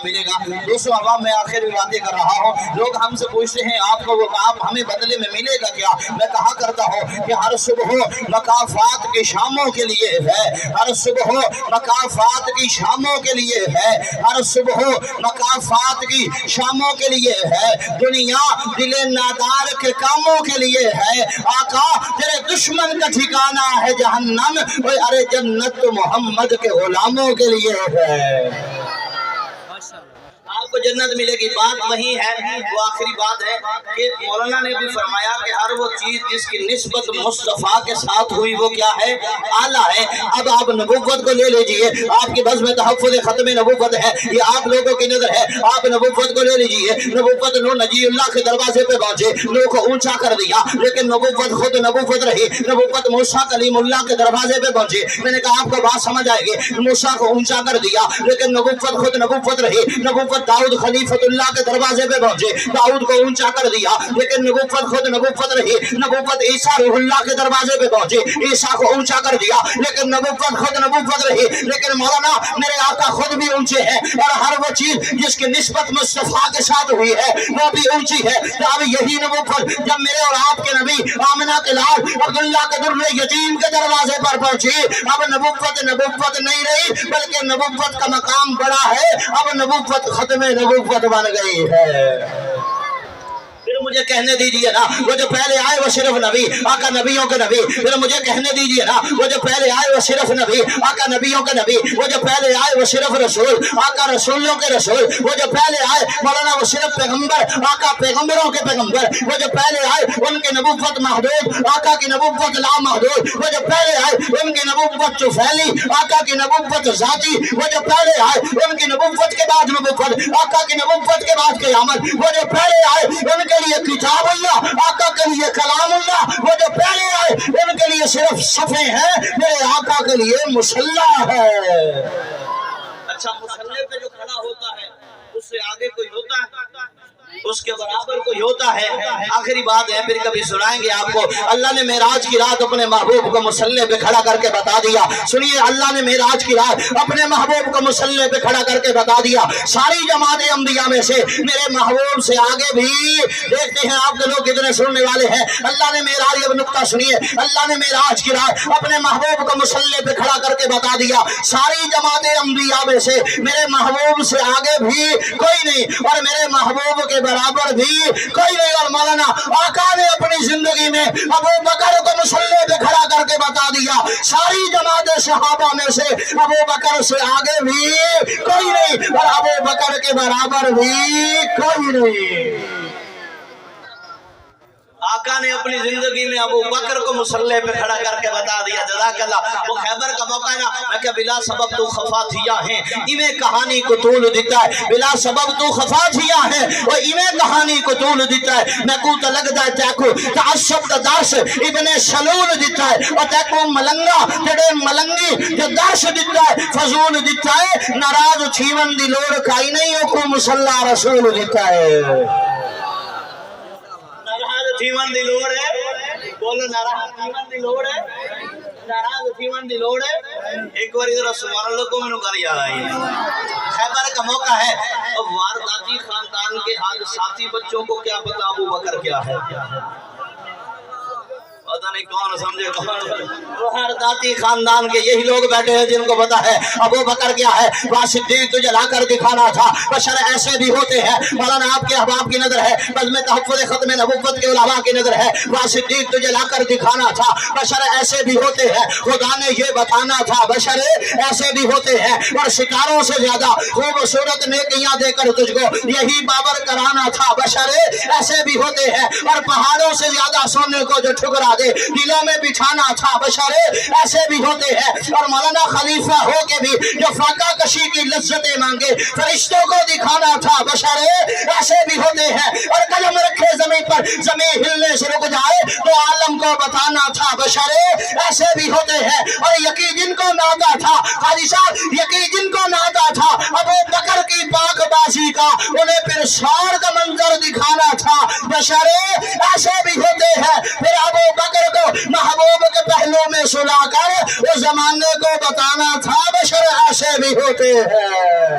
ملے گا۔ دوستوں عوام میں آخر بھی باتیں کر رہا ہوں، لوگ ہم سے پوچھتے ہیں آپ کو آپ ہمیں بدلے میں ملے گا کیا؟ میں کہا کرتا ہوں کہ ہر صبح مکافات کی شاموں کے لیے ہے، ہر صبح مکافات کی شاموں کے لیے ہے، ہر صبح مکافات کی شاموں کے لیے ہے۔ دنیا دل نادار کے کاموں کے لیے ہے، آقا تیرے دشمن کا ٹھکانہ ہے جہنم، ارے جنت تو محمد کے غلاموں کے لیے ہے۔ آپ کو جنت ملے گی، بات وہی ہے، وہ آخری بات ہے کہ مولانا نے بھی فرمایا کہ ہر وہ چیز جس کی نسبت مصطفیٰ کے ساتھ ہوئی وہ کیا ہے؟ اعلیٰ ہے۔ اب آپ نبوت کو لے لیجئے، آپ کی بس میں تحفظ ختم نبوت ہے، یہ آپ لوگوں کی نظر ہے، آپ نبوت کو لے لیجئے۔ نبوت نو نجی اللہ کے دروازے پہ پہنچے، نو کو اونچا کر دیا، لیکن نبوت خود نبوت رہی۔ نبوت موسیٰ کلیم اللہ کے دروازے پہ پہنچے، میں نے کہا آپ کو بات سمجھ آئے گی، موسیٰ کو اونچا کر دیا لیکن نبوت خود نبوت رہی۔ نبوت داؤد خلیفۃ اللہ کے دروازے پہ پہنچے، داؤد کو اونچا کر دیا لیکن نبوت خود نبوت رہی۔ نبوت عیسیٰ روح اللہ کے دروازے پہ پہنچے، عیسیٰ کو اونچا کر دیا لیکن نبوت خود نبوت رہی۔ لیکن مولانا میرے آقا خود بھی اونچے ہیں، اور ہر وہ چیز جس کی نسبت مصطفیٰ کے ساتھ ہوئی ہے وہ بھی اونچی ہے۔ تو اب یہی نبوت جب میرے اور آپ کے نبی آمنہ کے لال عبداللہ کے در یتیم کے دروازے پر پہنچی، اب نبوت نہیں رہی بلکہ نبوت کا مقام بڑا ہے، اب نبوت ختم نبوت بن گئی ہے۔ پھر مجھے کہنے دیجئے نا وہ جو پہلے آئے وہ صرف نبی، آقا نبیوں کے نبی۔ پھر مجھے کہنے دیجئے نا وہ جو پہلے آئے وہ صرف نبی، آقا نبیوں کے نبی۔ وہ جو پہلے آئے وہ صرف رسول، آقا رسولوں کے رسول۔ وہ جو پہلے آئے مولانا وہ صرف پیغمبر، آقا پیغمبروں کے پیغمبر۔ وہ جو پہلے آئے ان کی نبوت محدود، آقا کی نبوت لامحدود۔ وہ جو پہلے آئے ان کی نبوت طفیلی، آقا کی نبوت ذاتی۔ وہ جو پہلے آئے ان کی نبوت کے بعد نبوت، آقا کی نبوت کے بعد قیامت۔ وہ جو پہلے آئے ان کے لیے کتاب اللہ، آقا کے لیے کلام اللہ۔ وہ جو پہلے آئے ان کے لیے صرف صفحے ہیں، میرے آقا کے لیے مصلی ہے۔ اچھا مصلی پہ جو کھڑا ہوتا ہے اس سے آگے کوئی ہوتا ہے؟ اس کے برابر کوئی ہوتا ہے؟ آخری بات ہے، پھر کبھی سنائیں گے آپ کو۔ اللہ نے معراج کی رات اپنے محبوب کو مصلی پہ کھڑا کر کے بتا دیا۔ سنیے، اللہ نے معراج کی رات اپنے محبوب کو مصلی پہ کھڑا کر کے بتا دیا۔ ساری جماعت انبیاء میں سے میرے محبوب سے آگے بھی دیکھتے ہیں آپ کے لوگ کتنے سننے والے ہیں۔ اللہ نے معراج، اب نقطہ سنیے، اللہ نے معراج کی رات اپنے محبوب کو مصلی پہ کھڑا کر کے بتا دیا۔ ساری جماعت انبیاء میں سے میرے محبوب سے آگے بھی کوئی نہیں اور میرے محبوب کے برابر بھی کوئی نہیں۔ اور مولانا آقا نے اپنی زندگی میں ابو بکر کو مصلی پہ کھڑا کر کے بتا دیا، ساری جماعت صحابہ میں سے ابو بکر سے آگے بھی کوئی نہیں اور ابو بکر کے برابر بھی کوئی نہیں۔ آقا نے اپنی زندگی میں ابو بکر کو مصلی پہ کھڑا کر کے بتا دیا۔ جزاک اللہ۔ وہ خیبر کا موقع ہے نا، میں کہ بلا سبب تو خفا تھیا ہیں، ایویں کہانی کو طول دیتا ہے۔ بلا سبب تو خفا تھیا ہیں وہ ایویں کہانی کو طول دیتا ہے۔ میں کو تلگدا ہے تیکو تعصب دا درس ابن سلول دیتا ہے، اور تیکو ملنگا تیرے ملنگی جو درس دیتا ہے فضول دیتا ہے۔ ناراض چھیون دی لوڑ کائی نہیں ہو کو مصلی رسول دیتا ہے۔ تھیون دی لوڑ ہے، بولو ناراض تھیون دی لوڑ ہے، ناراض تھیون دی لوڑ ہے۔ ایک بار ادھر سبحان اللہ کو میں نے کر یاد آئی۔ خیبر کا موقع ہے، اب وارداتی خاندان کے حادثاتی بچوں کو کیا پتا ابو بکر کیا ہے؟ پتہ نہیں کون سمجھے کون۔ وارداتی خاندان کے یہی لوگ بیٹھے ہیں جن کو پتا ہے ابو بکر کیا ہے۔ وہاں صدیق تجھے لا کر دکھانا تھا، بشر ایسے بھی ہوتے ہیں۔ مولانا آپ کے احباب کی نظر ہے، بزم تحفظ ختم نبوت کے علماء کی نظر ہے، وہاں صدیق تجھے لا کر دکھانا تھا، بشر ایسے بھی ہوتے ہیں۔ خدا نے یہ بتانا تھا، بشر ایسے بھی ہوتے ہیں، اور ستاروں سے زیادہ خوبصورت نیکیاں دے کر تجھ کو یہی بابر کرانا تھا، بشر ایسے بھی ہوتے ہیں، اور پہاڑوں سے زیادہ سونے کو جو ٹھکرا دلوں میں بٹھانا تھا، بشر ایسے بھی ہوتے ہیں۔ اور مولانا خلیفہ ہو کے بھی جو فاقہ کشی کی لذتیں مانگے فرشتوں کو دکھانا تھا، بشر ایسے بھی ہوتے ہیں۔ اور قدم رکھے زمین پر زمین ہلنے سے رک جائے تو عالم کو بتانا تھا، بشر ایسے بھی ہوتے ہیں۔ اور یقین جن کو ناتا تھا قاضی صاحب، یقین جن کو ناتا تھا ابو بکر کی پاک بازی کا، انہیں پھر شار کا منظر دکھانا تھا، بشر ایسے بھی ہوتے ہیں۔ پھر ابو بکر کو محبوب کے پہلو میں سلا کر اس زمانے کو بتانا تھا، بشر ایسے بھی ہوتے ہیں۔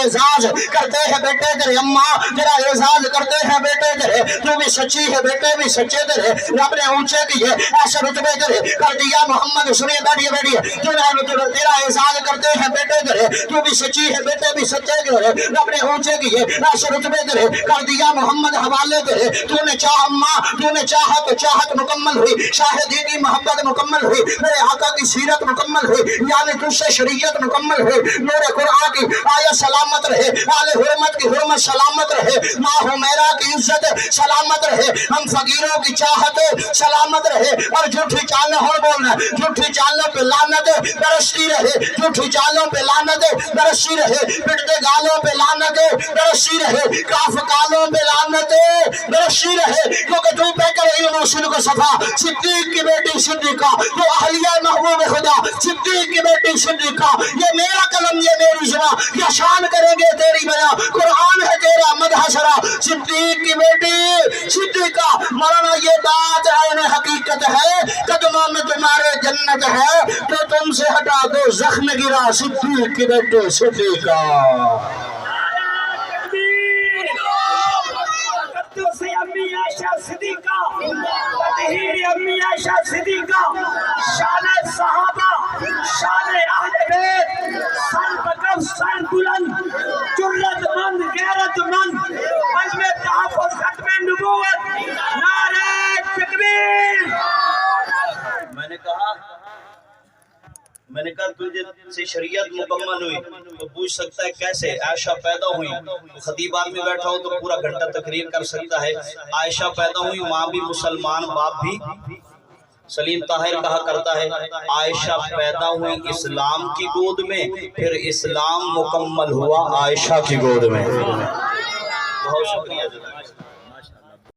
اعزاز کرتے ہیں بیٹے تیرے اماں، تیرا اعزاز کرتے ہیں بیٹے تیرے، تو بھی سچی ہے بیٹے بھی سچے تیرے، رب نے اونچے کیے ایسے رتبے تیرے کر دیا محمد، سنیے بیٹھیے بیٹھیے، تیرا اعزاز کرتے ہیں بیٹے تیرے، تو بھی سچی ہے بیٹے بھی سچے تیرے، رب نے اونچے کیے ایسے رتبے تیرے کر دیا محمد حوالے تیرے، تو نے چاہ اماں تو نے چاہا تو چاہت مکمل ہوئی، شاہدی کی محبت مکمل ہوئی، میرے آقا کی سیرت مکمل ہوئی، یعنی تجھ سے شریعت مکمل ہوئی، نور قرآن کی آیت سلامت رہے، آل حرمت کی حرمت سلامت رہے، ماں حمیرہ کی عزت سلامت رہے، ہم فقیروں کی چاہت سلامت رہے، اور جھوٹی چالوں ہو بولنا، جھوٹی چالوں پہ لعنت برستی رہے، جھوٹی چالوں پہ لعنت برستی رہے، پٹتے گالوں پہ لعنت برستی رہے، کاف کالوں پہ لعنت برستی رہے، کیونکہ تو پہ کر علم و صدق و صفا، صدیق کی بیٹی صدیقہ، تو اہلیہ محبوب خدا صدیق کی بیٹی صدیقہ، یہ میرا قلم یہ میری زبان، یہ شان کریں گے تیری بیاں، قرآن ہے تیرا مدح سرا، صدیق کی بیٹی صدیقہ، مولانا یہ بات عین حقیقت ہے، قدموں میں تمہارے جنت ہے، تو تم سے ہٹا دو زخم گرا، صدیق کی بیٹی صدیقہ۔ امی عائشہ صدیقہ، تطہیر امی عائشہ صدیقہ، شان صحابہ، شان اہل بیت، سر بکف سر بلند، جرت مند غیرت مند، عزم تحفظ ختم نبوت، نعرہ تکبیر۔ میں نے کہا تجھے سے شریعت مکمل ہوئی تو پوچھ سکتا ہے کیسے عائشہ پیدا ہوئی، خطیب آدمی بیٹھا ہو تو پورا گھنٹہ تقریر کر سکتا ہے، عائشہ پیدا ہوئی ماں بھی مسلمان باپ بھی، سلیم طاہر کہا کرتا ہے عائشہ پیدا ہوئی اسلام کی گود میں، پھر اسلام مکمل ہوا عائشہ کی گود میں۔ بہت شکریہ جناب۔